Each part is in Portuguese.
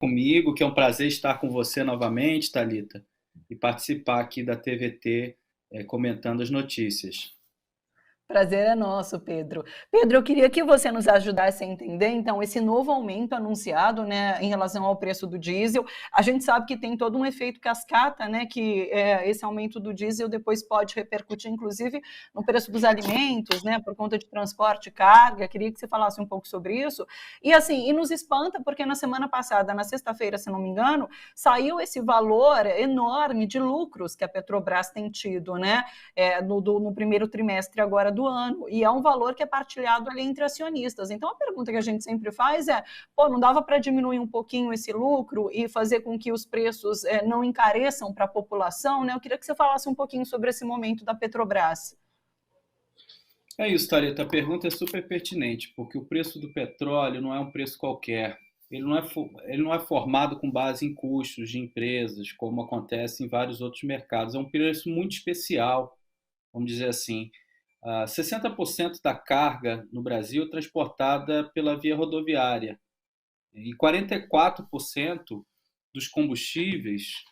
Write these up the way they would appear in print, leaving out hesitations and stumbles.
Comigo, que é um prazer estar com você novamente, Thalita, e participar aqui da TVT, comentando as notícias. Prazer é nosso, Pedro. Pedro, eu queria que você nos ajudasse a entender, então, esse novo aumento anunciado, né, em relação ao preço do diesel. A gente sabe que tem todo um efeito cascata, né, que esse aumento do diesel depois pode repercutir, inclusive, no preço dos alimentos, né, por conta de transporte e carga. Queria que você falasse um pouco sobre isso. E, assim, e nos espanta, porque na semana passada, na sexta-feira, se não me engano, saiu esse valor enorme de lucros que a Petrobras tem tido, né, no primeiro trimestre agora do ano, e é um valor que é partilhado ali entre acionistas. Então a pergunta que a gente sempre faz é, não dava para diminuir um pouquinho esse lucro e fazer com que os preços não encareçam para a população, né? Eu queria que você falasse um pouquinho sobre esse momento da Petrobras. É isso, Thalita, a pergunta é super pertinente, porque o preço do petróleo não é um preço qualquer. Ele não é formado com base em custos de empresas, como acontece em vários outros mercados. É um preço muito especial, vamos dizer assim. 60% da carga no Brasil é transportada pela via rodoviária e 44% dos combustíveis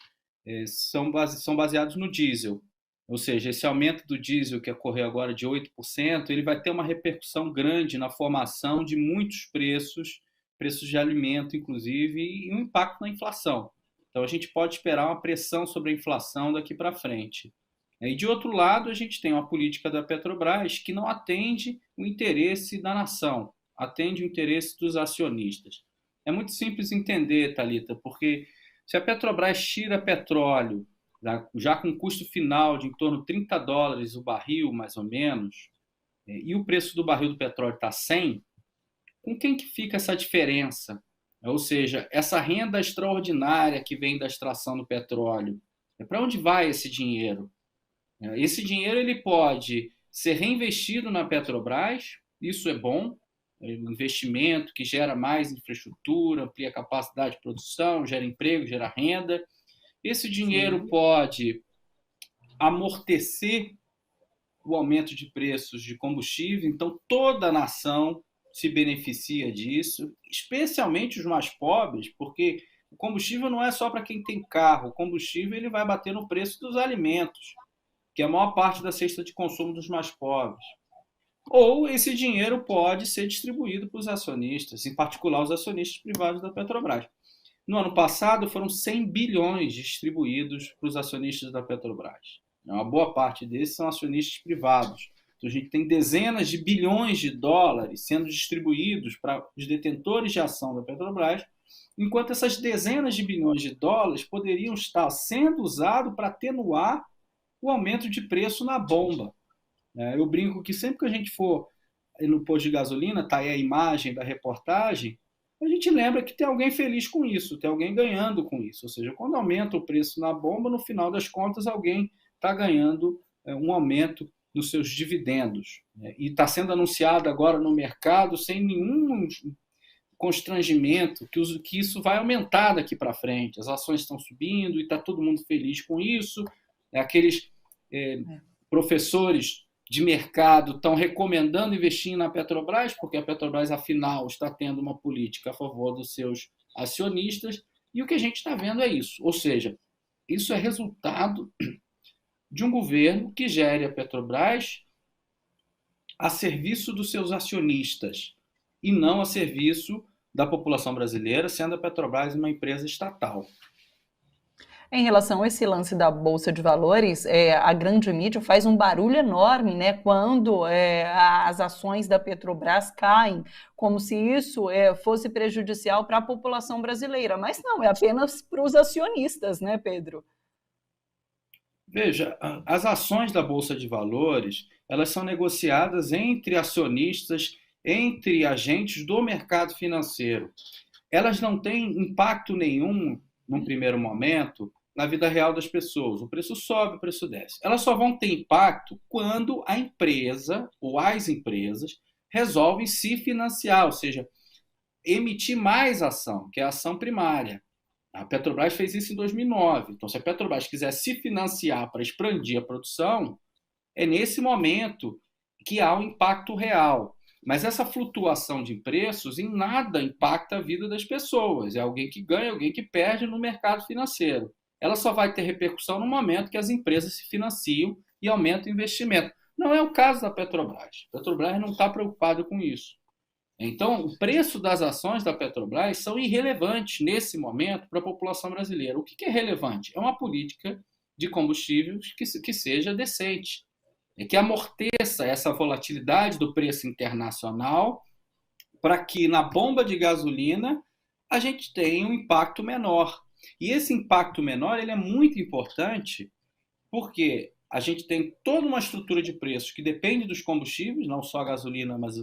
são baseados no diesel. Ou seja, esse aumento do diesel que ocorreu agora de 8%, ele vai ter uma repercussão grande na formação de muitos preços de alimento, inclusive, e um impacto na inflação. Então, a gente pode esperar uma pressão sobre a inflação daqui para frente. E, de outro lado, a gente tem uma política da Petrobras que não atende o interesse da nação, atende o interesse dos acionistas. É muito simples entender, Thalita, porque se a Petrobras tira petróleo, já com custo final de em torno de $30 o barril, mais ou menos, e o preço do barril do petróleo está 100, com quem que fica essa diferença? Ou seja, essa renda extraordinária que vem da extração do petróleo, para onde vai esse dinheiro? Esse dinheiro ele pode ser reinvestido na Petrobras, isso é bom, é um investimento que gera mais infraestrutura, amplia a capacidade de produção, gera emprego, gera renda. Esse dinheiro Sim. pode amortecer o aumento de preços de combustível, então toda a nação se beneficia disso, especialmente os mais pobres, porque o combustível não é só para quem tem carro, o combustível ele vai bater no preço dos alimentos, que é a maior parte da cesta de consumo dos mais pobres. Ou esse dinheiro pode ser distribuído para os acionistas, em particular os acionistas privados da Petrobras. No ano passado, foram 100 bilhões distribuídos para os acionistas da Petrobras. Uma boa parte desses são acionistas privados. Então, a gente tem dezenas de bilhões de dólares sendo distribuídos para os detentores de ação da Petrobras, enquanto essas dezenas de bilhões de dólares poderiam estar sendo usados para atenuar o aumento de preço na bomba. Eu brinco que sempre que a gente for no posto de gasolina, está aí a imagem da reportagem, a gente lembra que tem alguém feliz com isso, tem alguém ganhando com isso. Ou seja, quando aumenta o preço na bomba, no final das contas, alguém está ganhando um aumento nos seus dividendos. E está sendo anunciado agora no mercado sem nenhum constrangimento que isso vai aumentar daqui para frente. As ações estão subindo e está todo mundo feliz com isso. Aqueles professores de mercado estão recomendando investir na Petrobras, porque a Petrobras, afinal, está tendo uma política a favor dos seus acionistas, e o que a gente está vendo é isso. Ou seja, isso é resultado de um governo que gere a Petrobras a serviço dos seus acionistas e não a serviço da população brasileira, sendo a Petrobras uma empresa estatal. Em relação a esse lance da Bolsa de Valores, a grande mídia faz um barulho enorme, né, quando as ações da Petrobras caem, como se isso fosse prejudicial para a população brasileira. Mas não, é apenas para os acionistas, né, Pedro? Veja, as ações da Bolsa de Valores, elas são negociadas entre acionistas, entre agentes do mercado financeiro. Elas não têm impacto nenhum, num primeiro momento, na vida real das pessoas. O preço sobe, o preço desce. Elas só vão ter impacto quando a empresa ou as empresas resolvem se financiar, ou seja, emitir mais ação, que é a ação primária. A Petrobras fez isso em 2009. Então, se a Petrobras quiser se financiar para expandir a produção, é nesse momento que há um impacto real. Mas essa flutuação de preços em nada impacta a vida das pessoas. É alguém que ganha, alguém que perde no mercado financeiro. Ela só vai ter repercussão no momento que as empresas se financiam e aumentam o investimento. Não é o caso da Petrobras. A Petrobras não está preocupada com isso. Então, o preço das ações da Petrobras são irrelevantes nesse momento para a população brasileira. O que é relevante? É uma política de combustíveis que seja decente, que amorteça essa volatilidade do preço internacional para que na bomba de gasolina a gente tenha um impacto menor. E esse impacto menor ele é muito importante porque a gente tem toda uma estrutura de preços que depende dos combustíveis, não só a gasolina, mas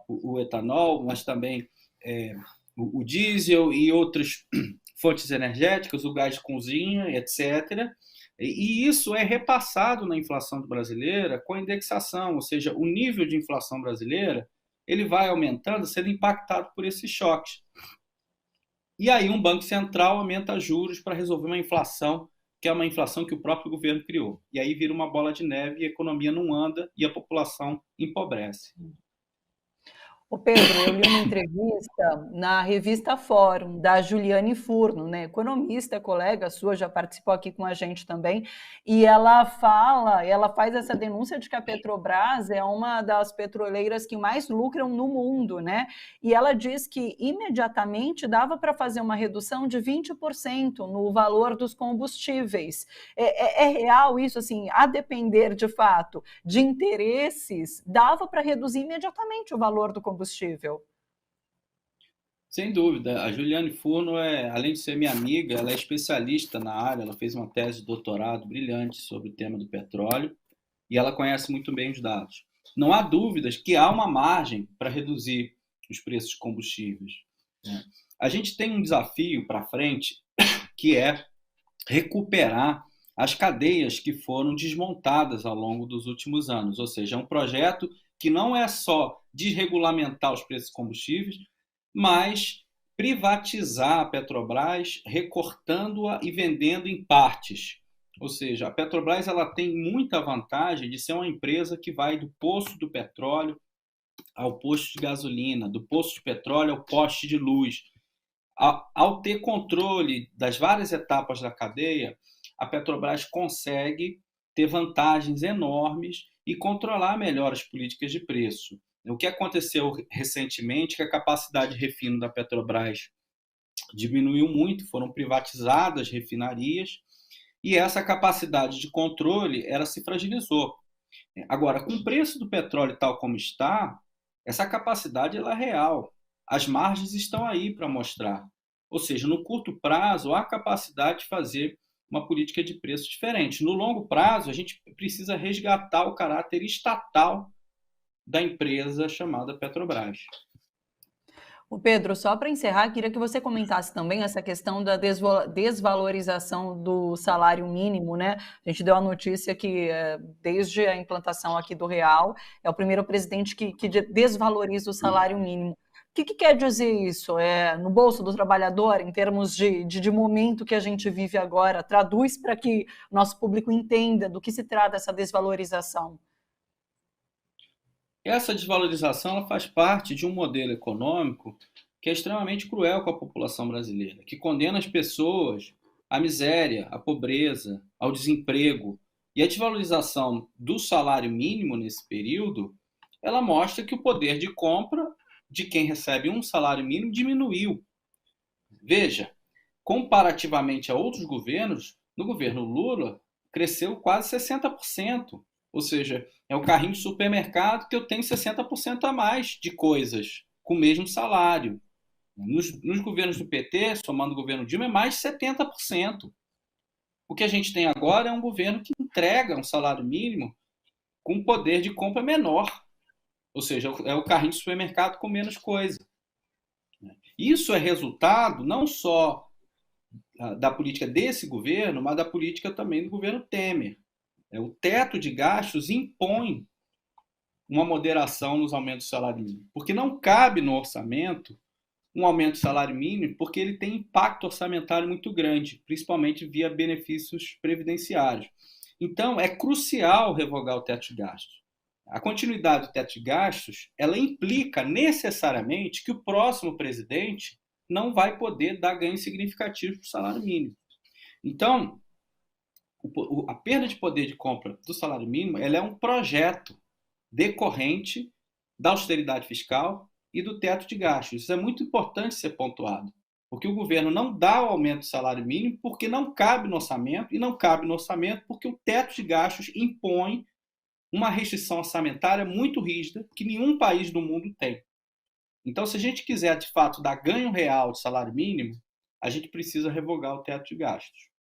o etanol, mas também o diesel e outras fontes energéticas, o gás de cozinha, etc. E isso é repassado na inflação brasileira com a indexação, ou seja, o nível de inflação brasileira ele vai aumentando, sendo impactado por esses choques. E aí um banco central aumenta juros para resolver uma inflação que é uma inflação que o próprio governo criou. E aí vira uma bola de neve e a economia não anda e a população empobrece. Ô Pedro, eu li uma entrevista na revista Fórum, da Juliane Furno, né, economista, colega sua, já participou aqui com a gente também, e ela faz essa denúncia de que a Petrobras é uma das petroleiras que mais lucram no mundo, né? E ela diz que imediatamente dava para fazer uma redução de 20% no valor dos combustíveis. É real isso, assim, a depender de fato de interesses, dava para reduzir imediatamente o valor do combustível. Sem dúvida. A Juliane Furno, além de ser minha amiga, ela é especialista na área, ela fez uma tese de doutorado brilhante sobre o tema do petróleo e ela conhece muito bem os dados. Não há dúvidas que há uma margem para reduzir os preços de combustíveis. A gente tem um desafio para frente que é recuperar as cadeias que foram desmontadas ao longo dos últimos anos. Ou seja, é um projeto que não é só desregulamentar os preços de combustíveis, mas privatizar a Petrobras, recortando-a e vendendo em partes. Ou seja, a Petrobras ela tem muita vantagem de ser uma empresa que vai do poço do petróleo ao posto de gasolina, do poço de petróleo ao poste de luz. Ao ter controle das várias etapas da cadeia, a Petrobras consegue ter vantagens enormes e controlar melhor as políticas de preço. O que aconteceu recentemente é que a capacidade de refino da Petrobras diminuiu muito, foram privatizadas refinarias e essa capacidade de controle ela se fragilizou. Agora, com o preço do petróleo tal como está, essa capacidade ela é real. As margens estão aí para mostrar. Ou seja, no curto prazo, há capacidade de fazer uma política de preço diferente. No longo prazo, a gente precisa resgatar o caráter estatal da empresa chamada Petrobras. O Pedro, só para encerrar, queria que você comentasse também essa questão da desvalorização do salário mínimo, né? A gente deu a notícia que desde a implantação aqui do Real, é o primeiro presidente que desvaloriza o salário mínimo. O que quer dizer isso? No bolso do trabalhador, em termos de momento que a gente vive agora? Traduz para que o nosso público entenda do que se trata essa desvalorização. Essa desvalorização ela faz parte de um modelo econômico que é extremamente cruel com a população brasileira, que condena as pessoas à miséria, à pobreza, ao desemprego. E a desvalorização do salário mínimo nesse período, ela mostra que o poder de compra de quem recebe um salário mínimo diminuiu. Veja, comparativamente a outros governos, no governo Lula cresceu quase 60%. Ou seja, é o carrinho de supermercado que eu tenho 60% a mais de coisas com o mesmo salário. Nos governos do PT, somando o governo Dilma, é mais de 70%. O que a gente tem agora é um governo que entrega um salário mínimo com poder de compra menor. Ou seja, é o carrinho de supermercado com menos coisa. Isso é resultado não só da política desse governo, mas da política também do governo Temer. O teto de gastos impõe uma moderação nos aumentos do salário mínimo, porque não cabe no orçamento um aumento do salário mínimo, porque ele tem impacto orçamentário muito grande, principalmente via benefícios previdenciários. Então, é crucial revogar o teto de gastos. A continuidade do teto de gastos, ela implica necessariamente que o próximo presidente não vai poder dar ganhos significativos para o salário mínimo. Então, a perda de poder de compra do salário mínimo, ela é um projeto decorrente da austeridade fiscal e do teto de gastos. Isso é muito importante ser pontuado, porque o governo não dá o aumento do salário mínimo porque não cabe no orçamento, e não cabe no orçamento porque o teto de gastos impõe uma restrição orçamentária muito rígida que nenhum país do mundo tem. Então, se a gente quiser, de fato, dar ganho real de salário mínimo, a gente precisa revogar o teto de gastos.